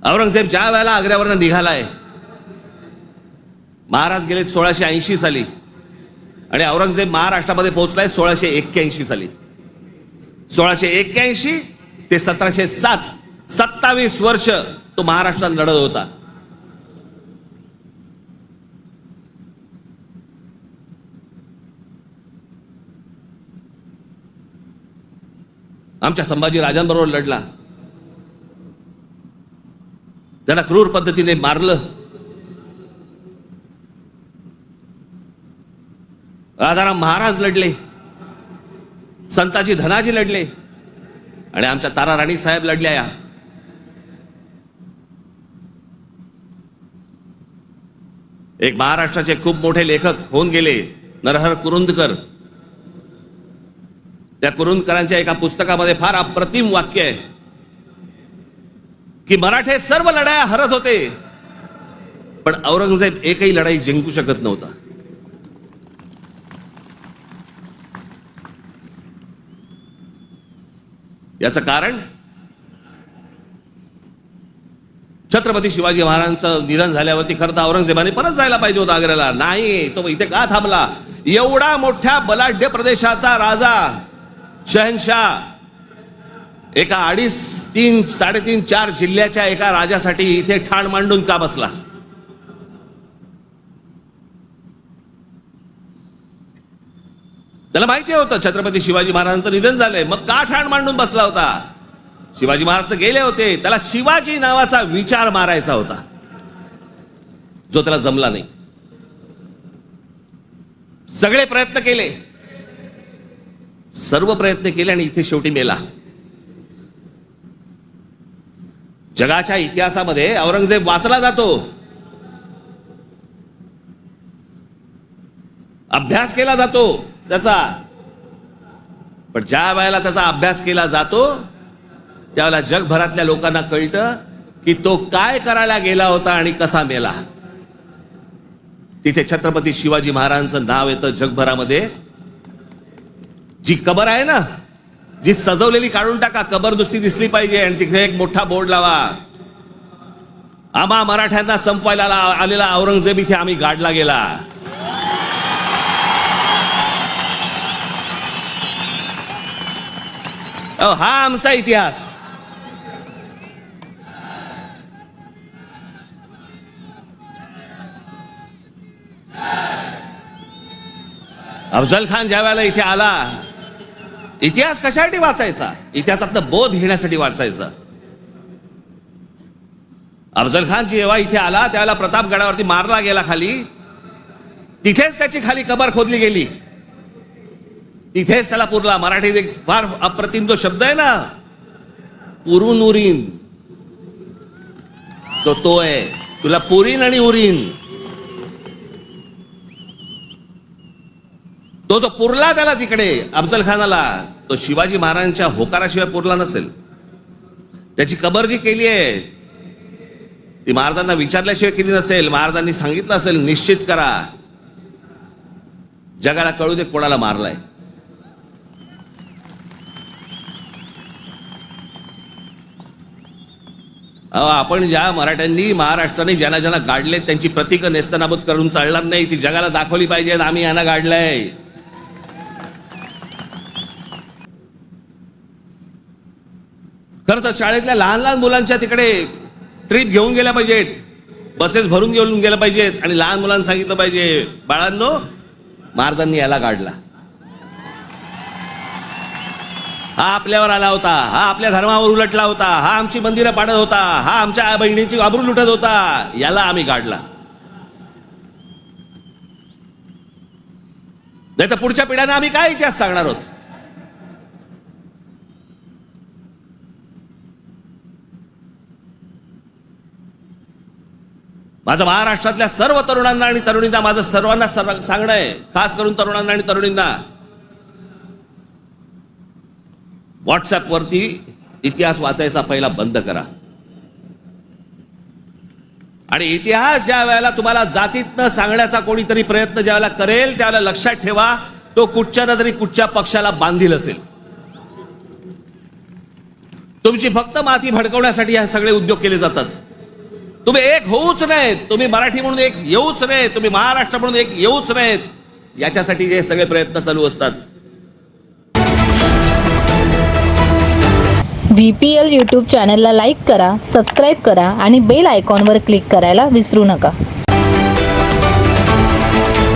औरंगजेब ज्या वेळेला आग्र्यावरनं निघालाय, महाराज गेले 1680 साली आणि औरंगजेब महाराष्ट्रामध्ये पोहोचलाय 1681 साली. 1681 ते 1707 27 वर्ष तो महाराष्ट्रात लढत होता. आमच्या संभाजी राजांबरोबर लढला, त्याला क्रूर पद्धतीने मारलं. राजाराम महाराज लढले, संताजी धनाजी लढले आणि आमच्या तारा राणी साहेब लढल्या. या एक महाराष्ट्राचे खूप मोठे लेखक होऊन गेले नरहर कुरुंदकर. त्या कुरुंदकरांच्या एका पुस्तकामध्ये फार अप्रतिम वाक्य आहे की मराठे सर्व लढाया हरत होते, पण औरंगजेब एकही लढाई जिंकू शकत नव्हता. याचं कारण छत्रपती शिवाजी महाराजांचं निधन झाल्यावरती खरं तर औरंगजेबाने परत जायला पाहिजे होता आग्र्याला. नाही, तो इथे का थांबला? एवढा मोठ्या बलाढ्य प्रदेशाचा राजा, शहनशाह, एका 2.5, 3, 3.5, 4 जिल्ह्याच्या एका राजासाठी इथे ठाण मांडून का बसला? त्याला माहिती होतं छत्रपती शिवाजी महाराजांचं निधन झालंय, मग का ठाण मांडून बसला होता? शिवाजी महाराज तर गेले होते, त्याला शिवाजी नावाचा विचार मारायचा होता, जो त्याला जमला नाही. सगळे प्रयत्न केले, सर्व प्रयत्न केले आणि इथे शेवटी मेला. जगाच्या इतिहासामध्ये औरंगजेब वाचला जातो, अभ्यास केला जातो त्याचा, पण ज्या वेळेला त्याचा अभ्यास केला जातो त्यावेळेला जगभरातल्या लोकांना कळतं की तो काय करायला गेला होता आणि कसा मेला. तिथे छत्रपती शिवाजी महाराजांचं नाव येतं जगभरामध्ये. जी कबर आहे ना, जी सजवलेली काढून टाका, कबर नुसती दिसली पाहिजे आणि तिथे एक मोठा बोर्ड लावा, आम्हा मराठ्यांना संपवायला आलेला औरंगजेब इथे आम्ही गाडला गेला. हा आमचा इतिहास. अफजल खान ज्या वेळेला इथे आला, इतिहास कशासाठी वाचायचा? इतिहासातनं बोध घेण्यासाठी वाचायचा. अफजल खान जेव्हा इथे आला त्यावेळेला प्रतापगडावरती मारला गेला खाली, तिथेच त्याची खाली कबर खोदली गेली, तिथेच त्याला पुरला. मराठीत एक फार अप्रतिम जो शब्द आहे ना, पुरून उरीन, तो आहे. तुला पुरीन आणि उरीन, तो जो पुरला त्याला तिकडे अफजल खानाला, तो शिवाजी महाराजांच्या होकाराशिवाय पुरला नसेल. त्याची कबर जी केली आहे ती महाराजांना विचारल्याशिवाय केली नसेल. महाराजांनी सांगितलं असेल निश्चित करा, जगाला कळू दे कोणाला मारलाय. आपण ज्या मराठ्यांनी महाराष्ट्राने ज्यांना ज्यांना गाडले त्यांची प्रतीकं नेस्तनाबूत करून चालणार नाही, ती जगाला दाखवली पाहिजेत आम्ही यांना गाडलंय. खरं तर शाळेतल्या लहान लहान मुलांच्या तिकडे ट्रिप घेऊन गेल्या पाहिजेत, बसेस भरून घेऊन गेल्या पाहिजेत आणि लहान मुलांना सांगितलं पाहिजे, बाळांनो महाराजांनी याला गाडला, हा आपल्यावर आला होता, हा आपल्या धर्मावर उलटला होता, हा आमची मंदिरं पाडत होता, हा आमच्या बहिणींची आबरू लुटत होता, याला आम्ही गाडला. नाही तर पुढच्या पिढ्यांना आम्ही काय इतिहास सांगणार आहोत? माझं महाराष्ट्रातल्या सर्व तरुणांना आणि तरुणींना माझं सर्वांना सांगणं आहे, खास करून तरुणांना आणि तरुणींना, व्हॉट्सअपवरती इतिहास वाचायचा पहिला बंद करा. आणि इतिहास ज्या वेळेला तुम्हाला जातीतनं सांगण्याचा कोणीतरी प्रयत्न ज्या वेळेला करेल त्यावेळेला लक्षात ठेवा, तो कुठच्या ना तरी कुठच्या पक्षाला बांधील असेल. तुमची फक्त माती भडकवण्यासाठी हे सगळे उद्योग केले जातात. तुम्ही एक होऊच नाहीत, तुम्ही मराठी म्हणून एक येऊच नाहीत, तुम्ही महाराष्ट्र म्हणून एक येऊच नाहीत, याच्यासाठी जे सगळे प्रयत्न चालू असतात. VPL यूट्यूब चॅनलला लाईक करा, सबस्क्राईब करा आणि बेल आयकॉनवर क्लिक करायला विसरू नका.